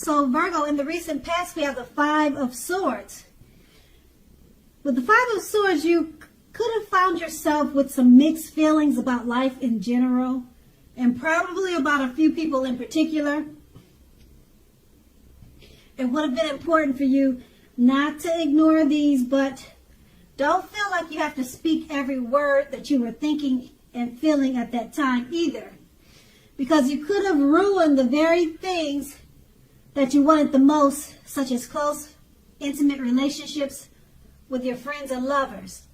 So Virgo, in the recent past, we have the Five of Swords. With the Five of Swords, you could have found yourself with some mixed feelings about life in general, and probably about a few people in particular. It would have been important for you not to ignore these, but don't feel like you have to speak every word that you were thinking and feeling at that time either. Because you could have ruined the very things that you wanted the most, such as close, intimate relationships with your friends and lovers.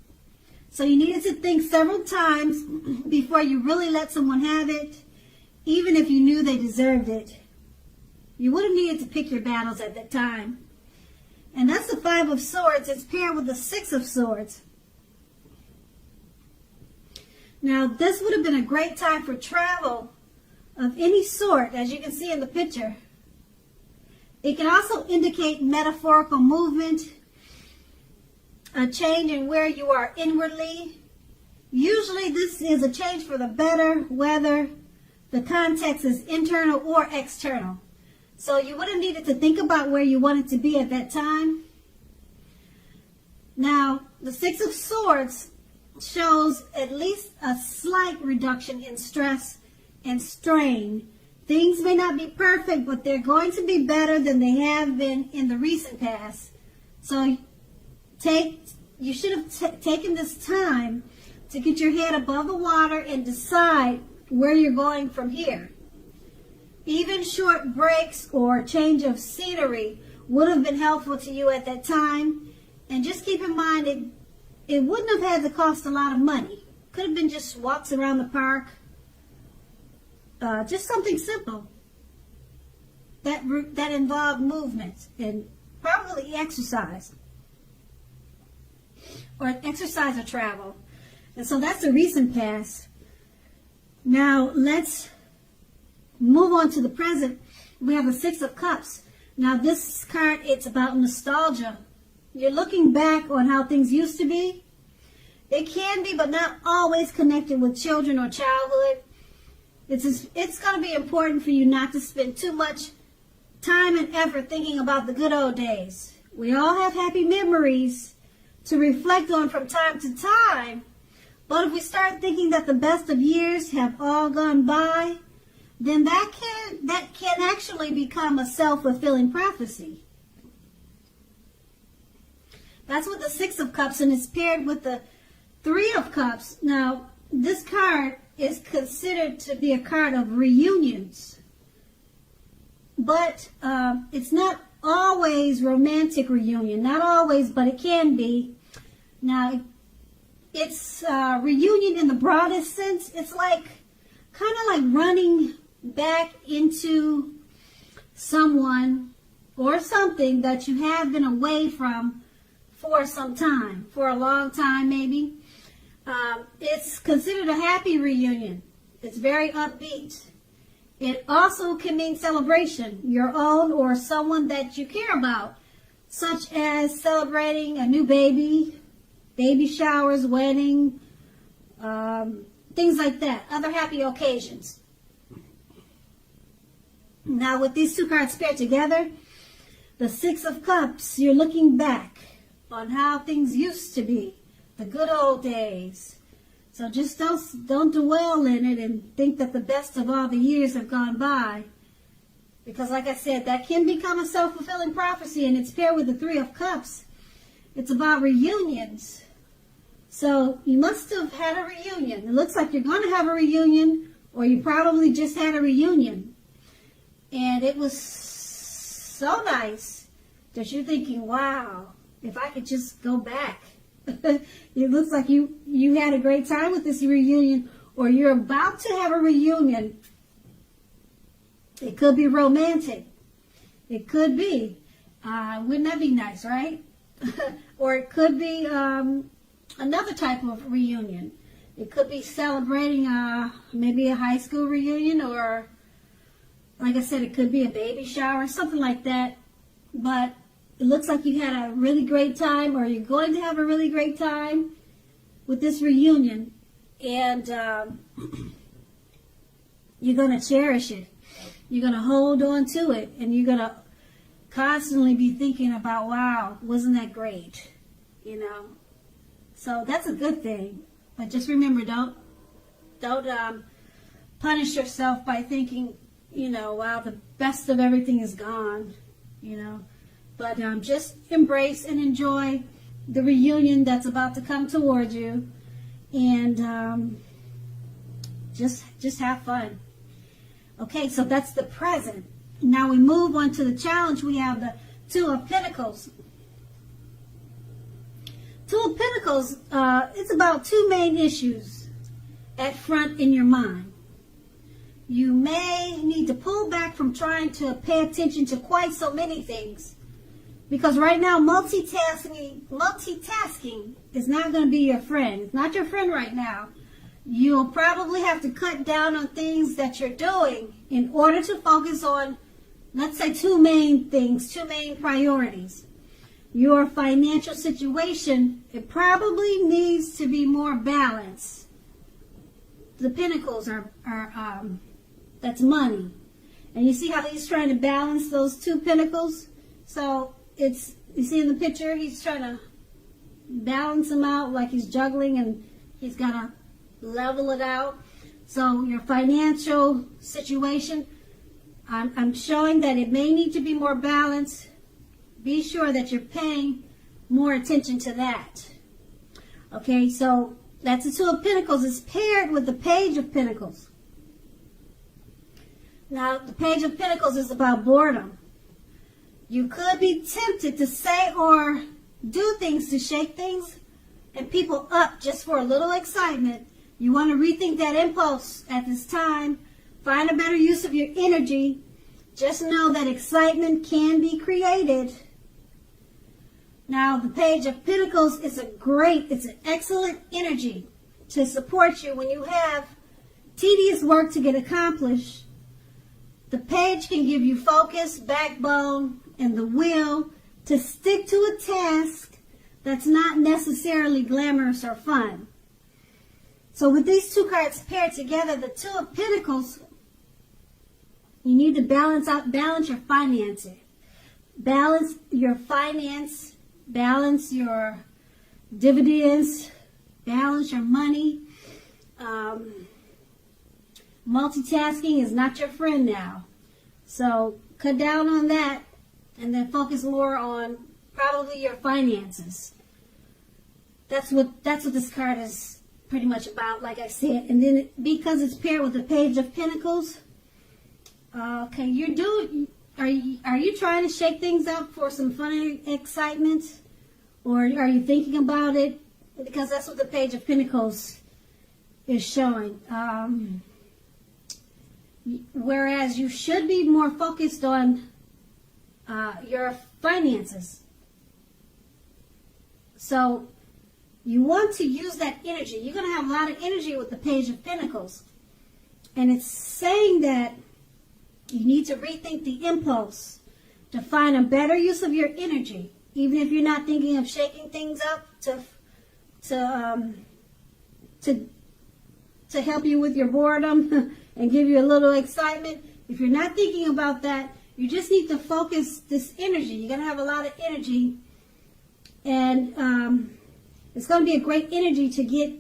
So you needed to think several times before you really let someone have it, even if you knew they deserved it. You would have needed to pick your battles at that time. And that's the Five of Swords. It's paired with the Six of Swords. Now, this would have been a great time for travel of any sort, as you can see in the picture. It can also indicate metaphorical movement, a change in where you are inwardly. Usually this is a change for the better, whether the context is internal or external. So you would have needed to think about where you wanted to be at that time. Now, the Six of Swords shows at least a slight reduction in stress and strain. Things may not be perfect, but they're going to be better than they have been in the recent past. So you should have taken this time to get your head above the water and decide where you're going from here. Even short breaks or change of scenery would have been helpful to you at that time. And just keep in mind, it wouldn't have had to cost a lot of money. Could have been just walks around the park. Just something simple that involved movement and probably exercise. Or exercise or travel. And so that's the recent past. Now let's move on to the present. We have the Six of Cups. Now this card, it's about nostalgia. You're looking back on how things used to be. It can be, but not always connected with children or childhood. It's going to be important for you not to spend too much time and effort thinking about the good old days. We all have happy memories to reflect on from time to time. But if we start thinking that the best of years have all gone by, then that can actually become a self-fulfilling prophecy. That's with the Six of Cups, and it's paired with the Three of Cups. Now, this card is considered to be a card of reunions. But it's not always romantic reunion. Not always, but it can be. Now, it's reunion in the broadest sense. It's like kind of like running back into someone or something that you have been away from for some time, for a long time maybe. It's considered a happy reunion. It's very upbeat. It also can mean celebration, your own or someone that you care about, such as celebrating a new baby, baby showers, wedding, things like that, other happy occasions. Now with these two cards paired together, the Six of Cups, you're looking back on how things used to be, the good old days. So just don't dwell in it and think that the best of all the years have gone by. Because like I said, that can become a self-fulfilling prophecy, and it's paired with the Three of Cups. It's about reunions. So you must have had a reunion. It looks like you're going to have a reunion, or you probably just had a reunion. And it was so nice that you're thinking, wow, if I could just go back. It looks like you had a great time with this reunion, or you're about to have a reunion. It could be romantic. It could be. Wouldn't that be nice, right? Or it could be another type of reunion. It could be celebrating maybe a high school reunion, or like I said, it could be a baby shower, something like that. But it looks like you had a really great time, or you're going to have a really great time with this reunion. And you're going to cherish it. You're going to hold on to it. And you're going to constantly be thinking about, wow, wasn't that great? You know, so that's a good thing. But just remember, don't punish yourself by thinking, you know, wow, the best of everything is gone, you know. But just embrace and enjoy the reunion that's about to come towards you, and just have fun. Okay, so that's the present. Now we move on to the challenge. We have the Two of Pentacles. Two of Pentacles, it's about two main issues at front in your mind. You may need to pull back from trying to pay attention to quite so many things, because right now multitasking is not going to be your friend. It's not your friend right now. You'll probably have to cut down on things that you're doing in order to focus on, let's say, two main things, two main priorities. Your financial situation, it probably needs to be more balanced. The Pentacles are that's money. And you see how he's trying to balance those two Pentacles? So it's, you see in the picture, he's trying to balance them out like he's juggling, and he's got to level it out. So your financial situation, I'm showing that it may need to be more balanced. Be sure that you're paying more attention to that. Okay, so that's the Two of Pentacles. It's paired with the Page of Pentacles. Now, the Page of Pentacles is about boredom. You could be tempted to say or do things to shake things and people up just for a little excitement. You want to rethink that impulse at this time. Find a better use of your energy. Just know that excitement can be created. Now, the Page of Pentacles is it's an excellent energy to support you when you have tedious work to get accomplished. The Page can give you focus, backbone, and the will to stick to a task that's not necessarily glamorous or fun. So with these two cards paired together, the Two of Pentacles, you need to balance your finances. Balance your finance, balance your dividends, balance your money. Multitasking is not your friend now. So cut down on that and then focus more on probably your finances. That's what this card is pretty much about, like I said. And then because it's paired with the Page of Pentacles, okay, are you trying to shake things up for some fun and excitement? Or are you thinking about it? Because that's what the Page of Pentacles is showing. Whereas you should be more focused on your finances. So you want to use that energy. You're going to have a lot of energy with the Page of Pentacles. And it's saying that you need to rethink the impulse to find a better use of your energy, even if you're not thinking of shaking things up to help you with your boredom and give you a little excitement. If you're not thinking about that, you just need to focus this energy. You're going to have a lot of energy, and it's going to be a great energy to get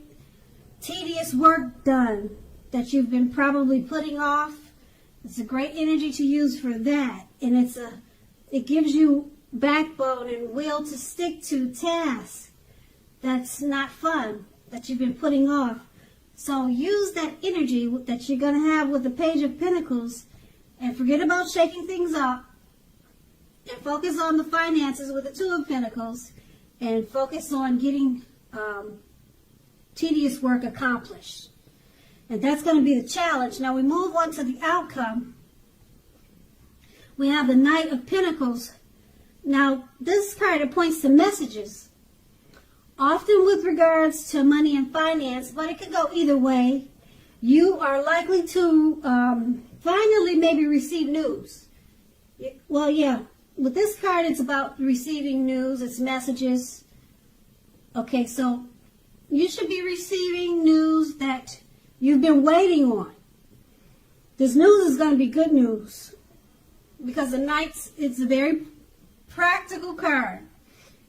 tedious work done that you've been probably putting off. It's a great energy to use for that, and it gives you backbone and will to stick to tasks that's not fun, that you've been putting off. So use that energy that you're going to have with the Page of Pentacles, and forget about shaking things up, and focus on the finances with the Two of Pentacles, and focus on getting tedious work accomplished. And that's going to be the challenge. Now we move on to the outcome. We have the Knight of Pentacles. Now this card points to messages, often with regards to money and finance, but it could go either way. You are likely to finally maybe receive news. Well, yeah, with this card it's about receiving news, it's messages. Okay, so you should be receiving news that you've been waiting on. This news is going to be good news, because the Knights, it's a very practical card.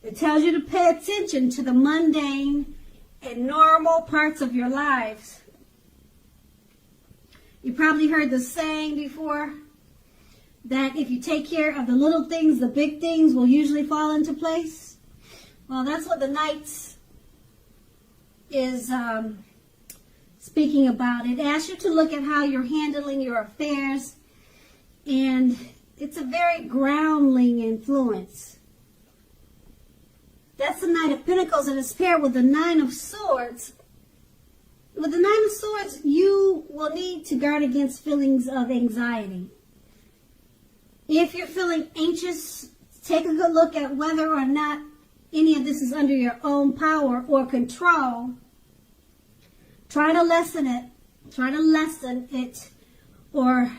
It tells you to pay attention to the mundane and normal parts of your lives. You probably heard the saying before that if you take care of the little things, the big things will usually fall into place. Well, that's what the Knights is speaking about. It asks you to look at how you're handling your affairs, and it's a very grounding influence. That's the Knight of Pentacles, and it's paired with the Nine of Swords. With the Nine of Swords, you will need to guard against feelings of anxiety. If you're feeling anxious, take a good look at whether or not any of this is under your own power or control. Try to lessen it. Try to lessen it. Or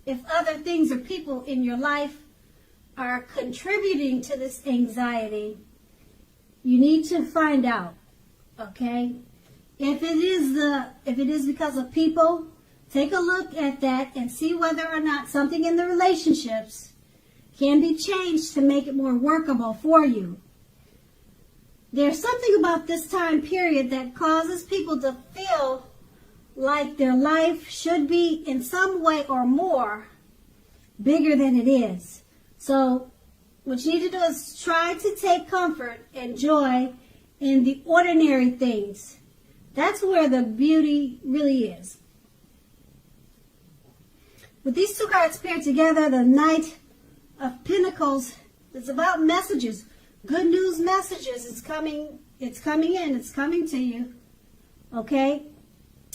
if other things or people in your life are contributing to this anxiety, you need to find out, okay? If it is because of people, take a look at that and see whether or not something in the relationships can be changed to make it more workable for you. There's something about this time period that causes people to feel like their life should be in some way or more bigger than it is. So what you need to do is try to take comfort and joy in the ordinary things. That's where the beauty really is. With these two cards paired together, the Knight of Pentacles, it's about messages. Good news messages. It's coming in. It's coming to you. Okay?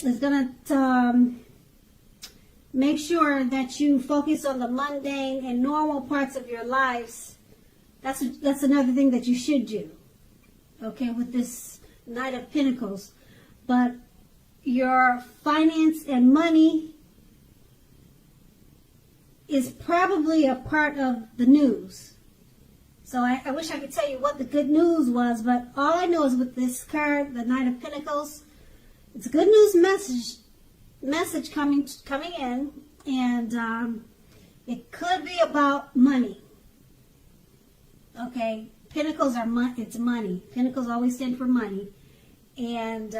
It's going to make sure that you focus on the mundane and normal parts of your lives. That's another thing that you should do. Okay, with this Knight of Pentacles. But your finance and money is probably a part of the news. So I wish I could tell you what the good news was, but all I know is with this card, the Knight of Pentacles, it's a good news message coming in, and it could be about money. Okay, Pentacles are it's money. Pentacles always stand for money. And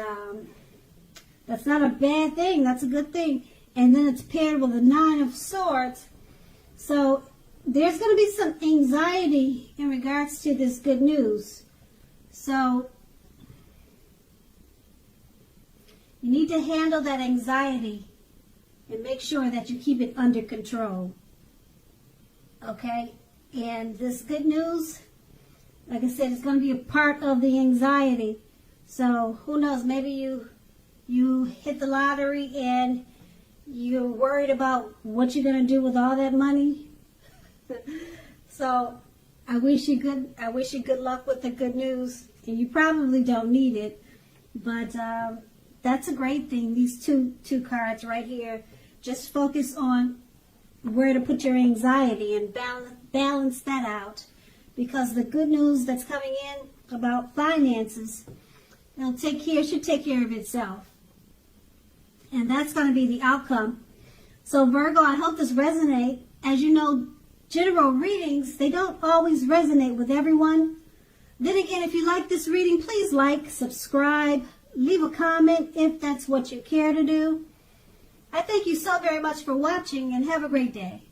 that's not a bad thing. That's a good thing. And then it's paired with the Nine of Swords. So there's going to be some anxiety in regards to this good news. So you need to handle that anxiety and make sure that you keep it under control. Okay? And this good news, like I said, it's going to be a part of the anxiety. So who knows, maybe you hit the lottery and you're worried about what you're going to do with all that money. So I wish you good luck with the good news. And you probably don't need it, but that's a great thing. These two cards right here, just focus on where to put your anxiety and balance that out, because the good news that's coming in about finances, should take care of itself. And that's going to be the outcome. So Virgo, I hope this resonates. As you know, general readings, they don't always resonate with everyone. Then again, if you like this reading, please like, subscribe, leave a comment if that's what you care to do. I thank you so very much for watching, and have a great day.